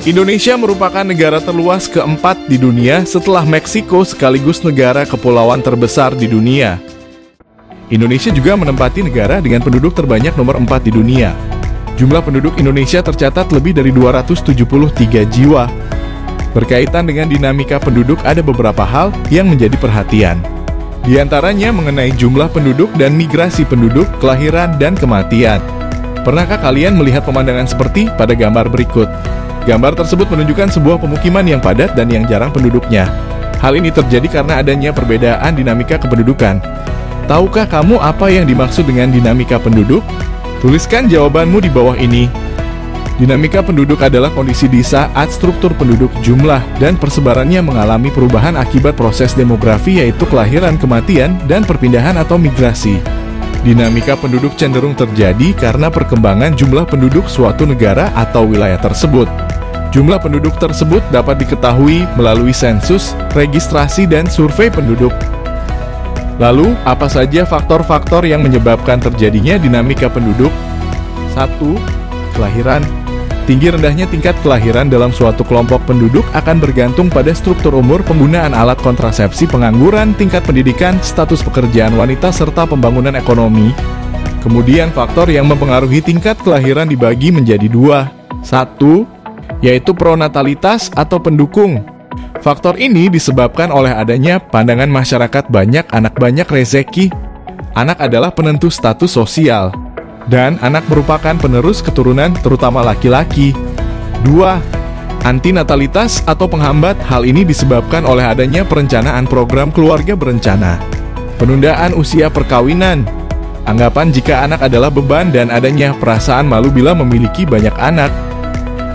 Indonesia merupakan negara terluas keempat di dunia setelah Meksiko sekaligus negara kepulauan terbesar di dunia. Indonesia juga menempati negara dengan penduduk terbanyak nomor 4 di dunia. Jumlah penduduk Indonesia tercatat lebih dari 273 jiwa. Berkaitan dengan dinamika penduduk ada beberapa hal yang menjadi perhatian. Di antaranya mengenai jumlah penduduk dan migrasi penduduk, kelahiran, dan kematian. Pernahkah kalian melihat pemandangan seperti pada gambar berikut? Gambar tersebut menunjukkan sebuah pemukiman yang padat dan yang jarang penduduknya. Hal ini terjadi karena adanya perbedaan dinamika kependudukan. Tahukah kamu apa yang dimaksud dengan dinamika penduduk? Tuliskan jawabanmu di bawah ini. Dinamika penduduk adalah kondisi di saat struktur penduduk, jumlah, dan persebarannya mengalami perubahan akibat proses demografi yaitu kelahiran, kematian, dan perpindahan atau migrasi. Dinamika penduduk cenderung terjadi karena perkembangan jumlah penduduk suatu negara atau wilayah tersebut. Jumlah penduduk tersebut dapat diketahui melalui sensus, registrasi, dan survei penduduk. Lalu, apa saja faktor-faktor yang menyebabkan terjadinya dinamika penduduk? 1. Kelahiran. Tinggi rendahnya tingkat kelahiran dalam suatu kelompok penduduk akan bergantung pada struktur umur, penggunaan alat kontrasepsi, pengangguran, tingkat pendidikan, status pekerjaan wanita, serta pembangunan ekonomi. Kemudian faktor yang mempengaruhi tingkat kelahiran dibagi menjadi 2. 1. Yaitu pronatalitas atau pendukung. Faktor ini disebabkan oleh adanya pandangan masyarakat banyak anak banyak rezeki. Anak adalah penentu status sosial. Dan anak merupakan penerus keturunan terutama laki-laki. 2. Antinatalitas atau penghambat. Hal ini disebabkan oleh adanya perencanaan program keluarga berencana. Penundaan usia perkawinan. Anggapan jika anak adalah beban dan adanya perasaan malu bila memiliki banyak anak.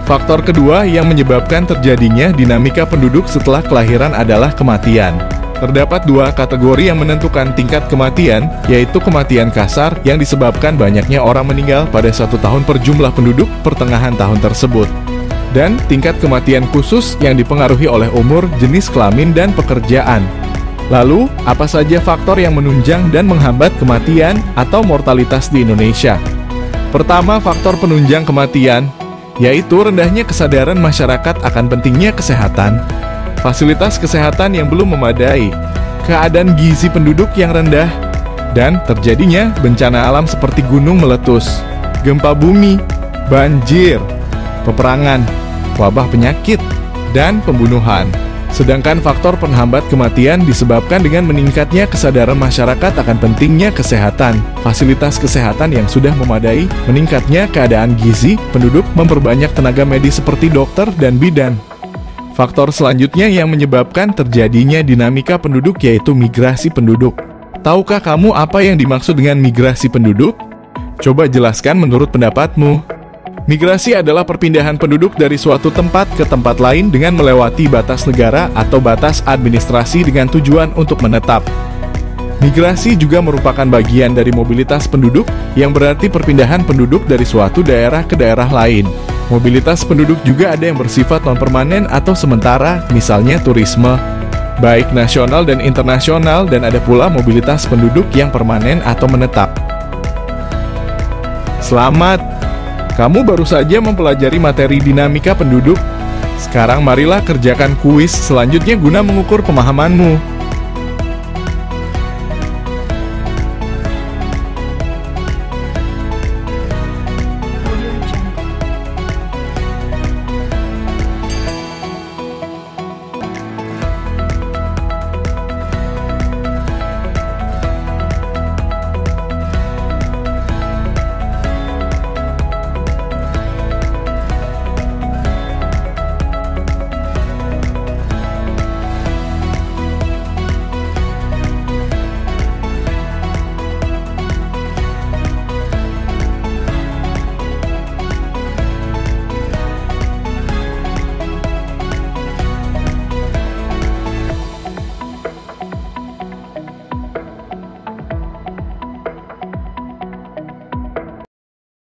Faktor kedua yang menyebabkan terjadinya dinamika penduduk setelah kelahiran adalah kematian. Terdapat 2 kategori yang menentukan tingkat kematian, yaitu kematian kasar yang disebabkan banyaknya orang meninggal pada 1 tahun per jumlah penduduk pertengahan tahun tersebut. Dan tingkat kematian khusus yang dipengaruhi oleh umur, jenis kelamin, dan pekerjaan. Lalu, apa saja faktor yang menunjang dan menghambat kematian atau mortalitas di Indonesia? Pertama, faktor penunjang kematian, yaitu rendahnya kesadaran masyarakat akan pentingnya kesehatan. Fasilitas kesehatan yang belum memadai, keadaan gizi penduduk yang rendah, dan terjadinya bencana alam seperti gunung meletus, gempa bumi, banjir, peperangan, wabah penyakit, dan pembunuhan. Sedangkan faktor penghambat kematian disebabkan dengan meningkatnya kesadaran masyarakat akan pentingnya kesehatan, fasilitas kesehatan yang sudah memadai, meningkatnya keadaan gizi penduduk, memperbanyak tenaga medis seperti dokter dan bidan. Faktor selanjutnya yang menyebabkan terjadinya dinamika penduduk yaitu migrasi penduduk. Tahukah kamu apa yang dimaksud dengan migrasi penduduk? Coba jelaskan menurut pendapatmu. Migrasi adalah perpindahan penduduk dari suatu tempat ke tempat lain dengan melewati batas negara atau batas administrasi dengan tujuan untuk menetap. Migrasi juga merupakan bagian dari mobilitas penduduk, yang berarti perpindahan penduduk dari suatu daerah ke daerah lain. Mobilitas penduduk juga ada yang bersifat non-permanen atau sementara, misalnya turisme, baik nasional dan internasional, dan ada pula mobilitas penduduk yang permanen atau menetap. Selamat! Kamu baru saja mempelajari materi dinamika penduduk. Sekarang marilah kerjakan kuis selanjutnya guna mengukur pemahamanmu.